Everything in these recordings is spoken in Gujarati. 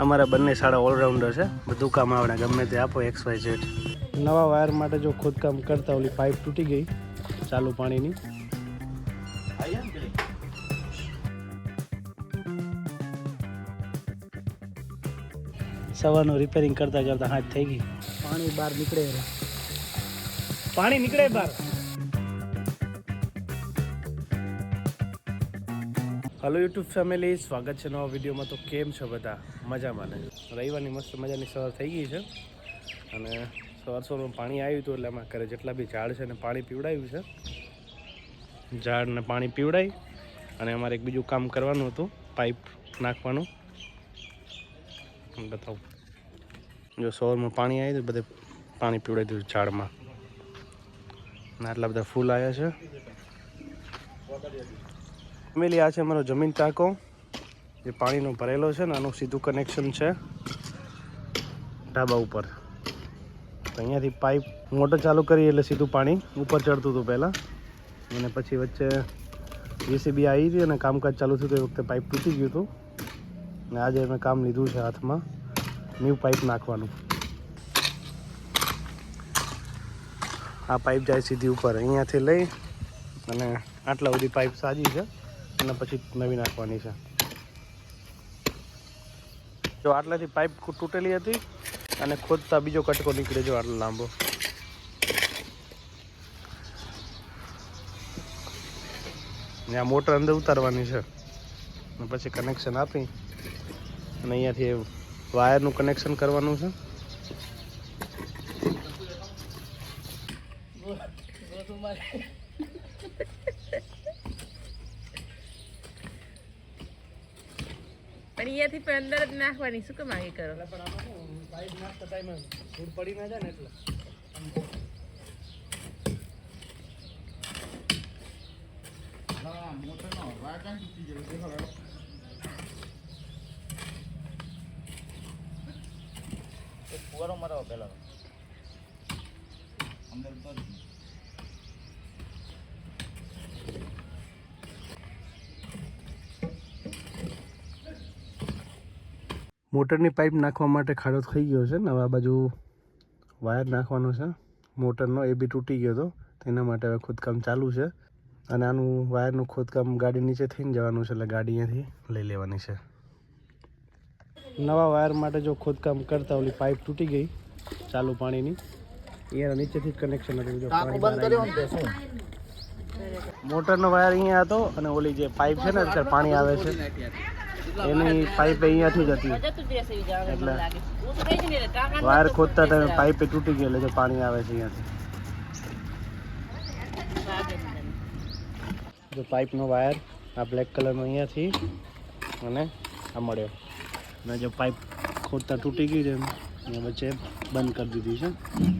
અમારા બંને સાડા ઓલરાઉન્ડર છે, બધું કામ આવડે, ગમે તે આપો XYZ. નવા વાયર માટે જો ખોદકામ કરતા ઓલી પાઇપ તૂટી ગઈ ચાલુ પાણીની. સવારનું રિપેરિંગ કરતા કરતા હાથ થઈ ગઈ. પાણી બહાર નીકળે, પાણી નીકળે બહાર. હલો યુટ્યુબ ફેમિલી, સ્વાગત છે નવા વિડીયોમાં. તો કેમ છો બધા? મજામાં ને? રવિવારની મસ્ત મજાની સવાર થઈ ગઈ છે અને સવારમાં પાણી આવ્યું હતું એટલે એમાં ઘરે જેટલા બી ઝાડ છે ને પાણી પીવડાવ્યું છે. ઝાડને પાણી પીવડાવી અને અમારે એક બીજું કામ કરવાનું હતું, પાઇપ નાખવાનું. બતાવું, જો સવારમાં પાણી આવ્યું તો બધે પાણી પીવડાવી દીધું ઝાડમાં અને આટલા બધા ફૂલ આવ્યા છે. ફેમિલી, આ છે અમારો જમીન ટાંકો જે પાણીનો ભરેલો છે ને, આનું સીધું કનેક્શન છે ઢાબા ઉપર. તો અહીંયાથી પાઇપ મોટર ચાલુ કરી એટલે સીધું પાણી ઉપર ચડતું હતું પહેલાં, અને પછી વચ્ચે JCB આવી હતી અને કામકાજ ચાલુ થયું તો એ વખતે પાઇપ તૂટી ગયું હતું. અને આજે અમે કામ લીધું છે હાથમાં, ન્યૂ પાઇપ નાખવાનું. આ પાઇપ જાય સીધી ઉપર, અહીંયાથી લઈ અને આટલા બધી પાઇપ સાજી છે અને પછી નવી નાખવાની છે. જો આટલાથી પાઇપ તૂટેલી હતી અને ખોદતા બીજો કટકો નીકળે, જો આટલો લાંબો. ને આ મોટર અંદર ઉતારવાની છે અને પછી કનેક્શન આપી અને અહીંયાથી વાયરનું કનેક્શન કરવાનું છે. પણ અહીંયાથી પણ અંદર જ નાખવાની, શું કેમ આગે કરો? પાઇપ નાખતા ટાઈમે ધૂળ પડી ના જાય ને એટલે. ફુવારો મારો પેલા અંદર તો મોટરની પાઇપ નાખવા માટે ખાડો થઈ ગયો છે ને. હવે આ બાજુ વાયર નાખવાનો છે મોટરનો, એ બી તૂટી ગયો હતો. તેના માટે હવે ખોદકામ ચાલુ છે અને આનું વાયરનું ખોદકામ ગાડી નીચે થઈને જવાનું છે, એટલે ગાડી અહીંયાથી લઈ લેવાની છે. નવા વાયર માટે જો ખોદકામ કરતા ઓલી પાઇપ તૂટી ગઈ ચાલુ પાણીની, અહીંયા નીચેથી જ કનેક્શન હતું. મોટરનો વાયર અહીંયા હતો અને ઓલી જે પાઇપ છે ને અત્યારે પાણી આવે છે એની પાઇપ અહીંયાથી જ હતી, એટલે વાયર ખોદતા ટાઈમે પાઇપ તૂટી ગઈ એટલે જો પાણી આવે છે અહીંયાથી. જો પાઇપનો વાયર આ બ્લેક કલરનો અહીંયાથી અને આ મળ્યો, અને જો પાઇપ ખોદતા તૂટી ગઈ છે એ વચ્ચે બંધ કરી દીધી છે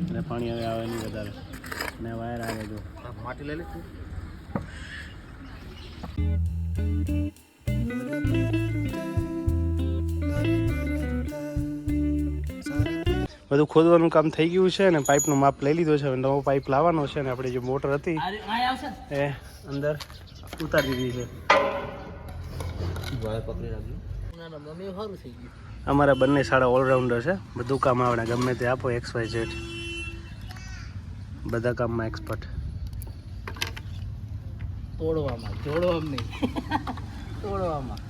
અને પાણી હવે આવે નહીં વધારે, અને વાયર આવે. જો માટી લઈ લીધું. બધું ખોદવાનું કામ થઈ ગયું છે અને પાઇપનું માપ લઈ લીધો છે. હવે નવો પાઇપ લાવવાનો છે અને આપણે જે મોટર હતી એ અંદર ઉતારી દીધી છે. અમારા બંને સાડા ઓલરાઉન્ડર છે, બધું કામ આવડે, ગમે તે આપો XYZ, બધા કામમાં એક્સપર્ટ. તોડવામાં, જોડવામાં નહીં, તોડવામાં.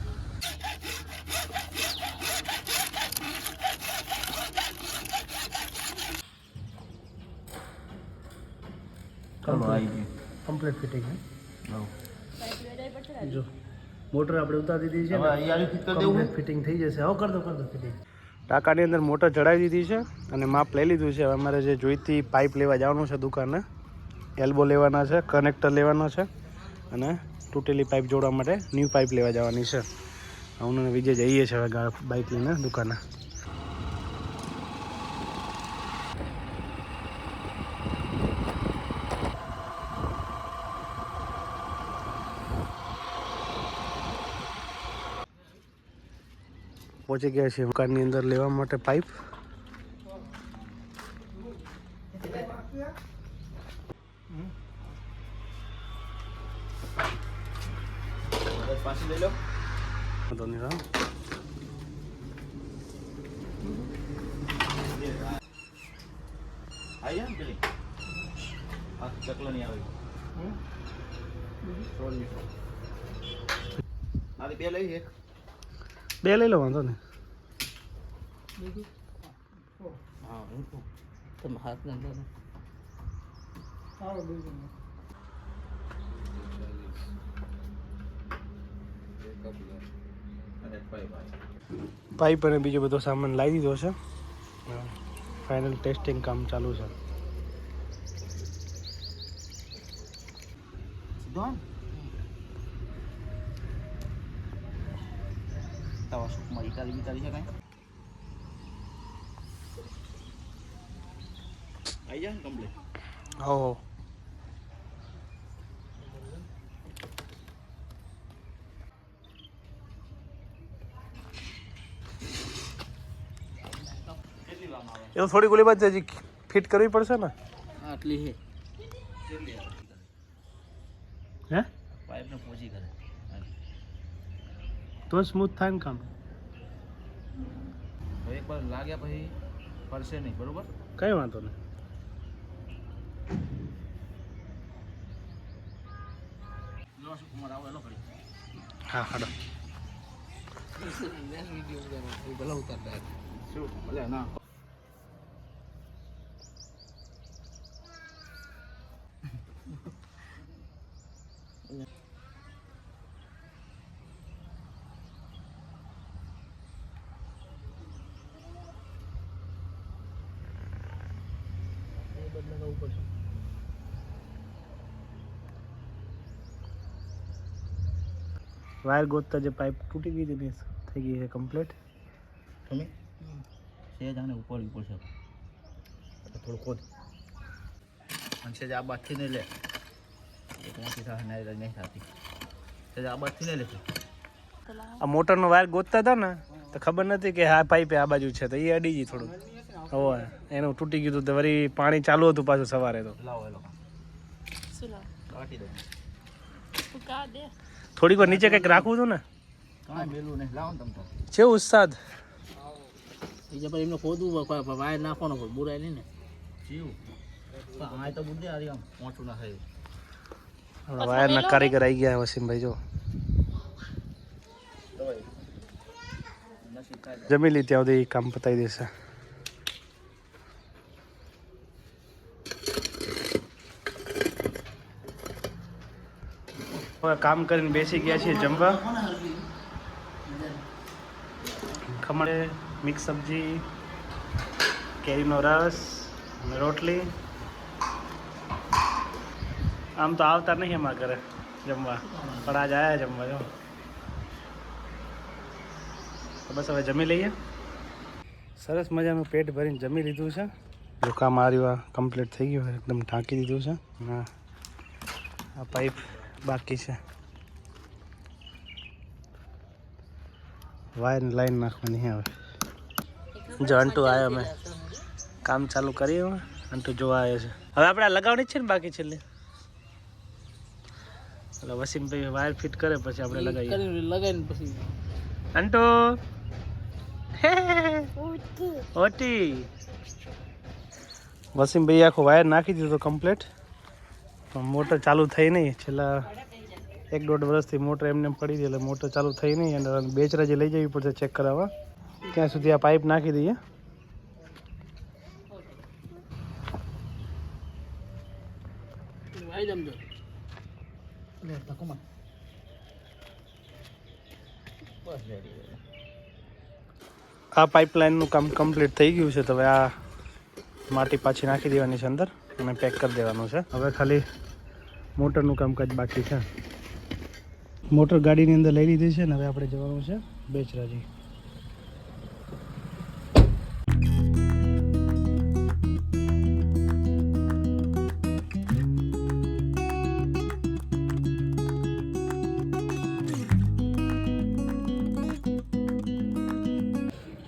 કમ્પ્લીટ ફિટિંગ છે. જો મોટર આપણે ઉતારી દીધી છે, કમ્પ્લીટ ફિટિંગ થઈ જશે. હવે કરતો ફિટિંગ. ટાંકાની અંદર મોટર ચડાવી દીધી છે અને માપ લઈ લીધું છે. હવે અમારે જે જોઈતી પાઇપ લેવા જવાનું છે દુકાને, એલ્બો લેવાના છે, કનેક્ટર લેવાનો છે અને તૂટેલી પાઇપ જોડવા માટે ન્યૂ પાઇપ લેવા જવાની છે. હું અને વિજય જઈએ છીએ હવે બાઇક લઈને દુકાને. પહોંચી ગયા છે દુકાનની અંદર લેવા માટે પાઇપ. પાછી લઈ લો. આવી જાય ને પેલી આ ચકલો નહીં આવે મારી બે લઈ એક બે લઈ લો વાંધો ને હા તમે હાથ નાખો ને પાઇપ અને બીજો બધો સામાન લાવી દીધો છે ફાઇનલ ટેસ્ટિંગ કામ ચાલુ છે તવા સુકમાં ઇટાલી છે કાંઈ આવી જાય ને કમ્પ્લીટ હો એ તો થોડી ગોલી બાદ હજી ફિટ કરવી પડશે ને આટલી છે હે પાઇપને પોચી કરે તો સ્મૂથ થાય ને કામ એક વાર લાગ્યા પછી ફરશે નહીં બરોબર કઈ વાંધો નહીં કુમાર આવો એનો કરી હા હાડો ભલે ઉતારતા શું ભલે ના વાયર ગોતતા જે પાઇપ તૂટી ગઈ હતી ને થઈ ગઈ છે કમ્પ્લીટ તમે સેજ આને ઉપર છે થોડું ખોદ અને સેજ આ બાદથી નહીં લે ત્યાંથી થાય નહીં થતી સેજ આ બાદથી નહીં લે આ મોટરનો વાયર ગોતતા હતા ને તો ખબર નથી કે આ પાઇપ આ બાજુ છે તો એ અડી ગઈ થોડું હવે એનું તૂટી ગયું હતું તો વળી પાણી ચાલુ હતું પાછું સવારે તો લાવો એ લોકો કાઢી દો થોડીક વાર નીચે કંઈક રાખવું હતું ને કાંઈ મેલું નહીં લાવો ને તમે છે ઉસ્તાદ બીજા પર એમને ખોદવું વાયર નાખવાનો બુરાય નહીં ને જીવ આ તો બુદ્ધિ આરી આમ મોટું ના થાય વાયરના કારીગર આવી ગયા વસીમભાઈ જો જમી લી ત્યાં સુધી કામ પતાવી દેશે હવે કામ કરીને બેસી ગયા છીએ જમવા ખમણ મિક્સ સબ્જી કેરીનો રસ અને રોટલી આમ તો આવતા નહીં એમાં ઘરે જમવા પણ આજ આવ્યા જમવા જો તો બસ હવે જમી લઈએ સરસ મજાનું પેટ ભરીને જમી લીધું છે જો કામ આ કમ્પ્લીટ થઈ ગયું એકદમ ઢાંકી દીધું છે હા આ પાઇપ બાકી છે વાયર લાઈન નાખવાની હવે જો અંટુ આવ્યો મેં કામ ચાલુ કરીએ અંટુ જોવા આવ્યો છે હવે આપણે લગાવવાની જ છે ને બાકી છેલ્લે એટલે વસીમભાઈ વાયર ફિટ કરે પછી આપણે લગાવીએ લગાવીને પછી અંટુ ઓટી વસીમભાઈ આખું વાયર નાખી દીધું કમ્પ્લીટ પણ મોટર ચાલુ થઈ નહીં છેલ્લા 1-1.5 વર્ષથી મોટર એમને પડી હતી એટલે મોટર ચાલુ થઈ નહીં અને બેચરા જે લઈ જવી પડશે ચેક કરાવવા ત્યાં સુધી આ પાઇપ નાખી દઈએ આ પાઇપલાઇનનું કામ કમ્પ્લીટ થઈ ગયું છે તો હવે આ માટી પાછી નાખી દેવાની છે અંદર અને પેક કરી દેવાનું છે હવે ખાલી મોટરનું કામકાજ બાકી છે મોટર ગાડીની અંદર લઈ લીધી છે ને હવે આપણે જવાનું છે બેચરાજી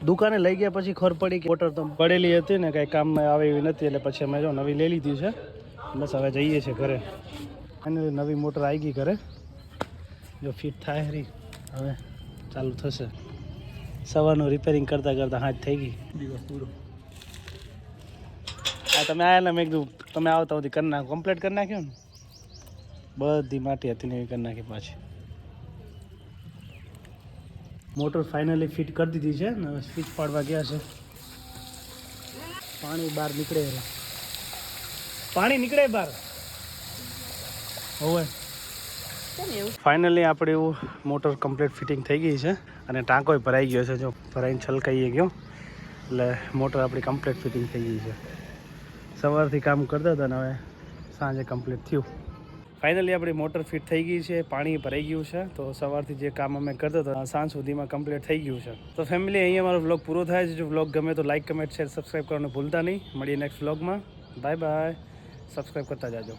દુકાને લઈ ગયા પછી ખબર પડી કે મોટર તો પડેલી હતી ને કાંઈ કામમાં આવે એવી નથી એટલે પછી અમે જો નવી લઈ લીધી છે બસ હવે જઈએ છીએ ઘરે અને નવી મોટર આવી ગઈ ઘરે જો ફિટ થાય હરી હવે ચાલુ થશે સવારનું રિપેરિંગ કરતાં કરતાં હાથ થઈ ગઈ દિવસ પૂરો આ તમે આયા ને મેં કીધું તમે આવતા સુધી કરી નાખો, કમ્પ્લીટ કરી નાખ્યો ને. બધી માટી હતી ને એવી કરી નાખી પાછી. મોટર ફાઇનલી ફિટ કરી દીધી છે ને સ્વિચ પાડવા ગયા છે. પાણી બહાર નીકળે, પાણી નીકળે બહાર. હવે ફાઇનલી આપણે એવું મોટર કમ્પ્લીટ ફિટિંગ થઈ ગઈ છે અને ટાંકોય ભરાઈ ગયો છે. જો ભરાઈને છલકાઈ ગયો એટલે મોટર આપણી કમ્પ્લીટ ફિટિંગ થઈ ગઈ છે. સવારથી કામ કરતા હતા ને હવે સાંજે કમ્પ્લીટ થયું. ફાઇનલી આપણી મોટર ફિટ થઈ ગઈ છે, પાણી ભરાઈ ગયું છે. તો સવારથી જે કામ અમે કરતા હતા સાંજ સુધીમાં કમ્પ્લીટ થઈ ગયું છે. તો ફેમિલી અહીંયા મારો વ્લોગ પૂરો થાય છે. જો વ્લોગ ગમે તો લાઇક, કમેન્ટ, શેર, સબસ્ક્રાઈબ કરવાનું ભૂલતા નહીં. મળીએ નેક્સ્ટ વ્લોગમાં. Bye bye. સબસ્ક્રાઈબ કરતા જાજો.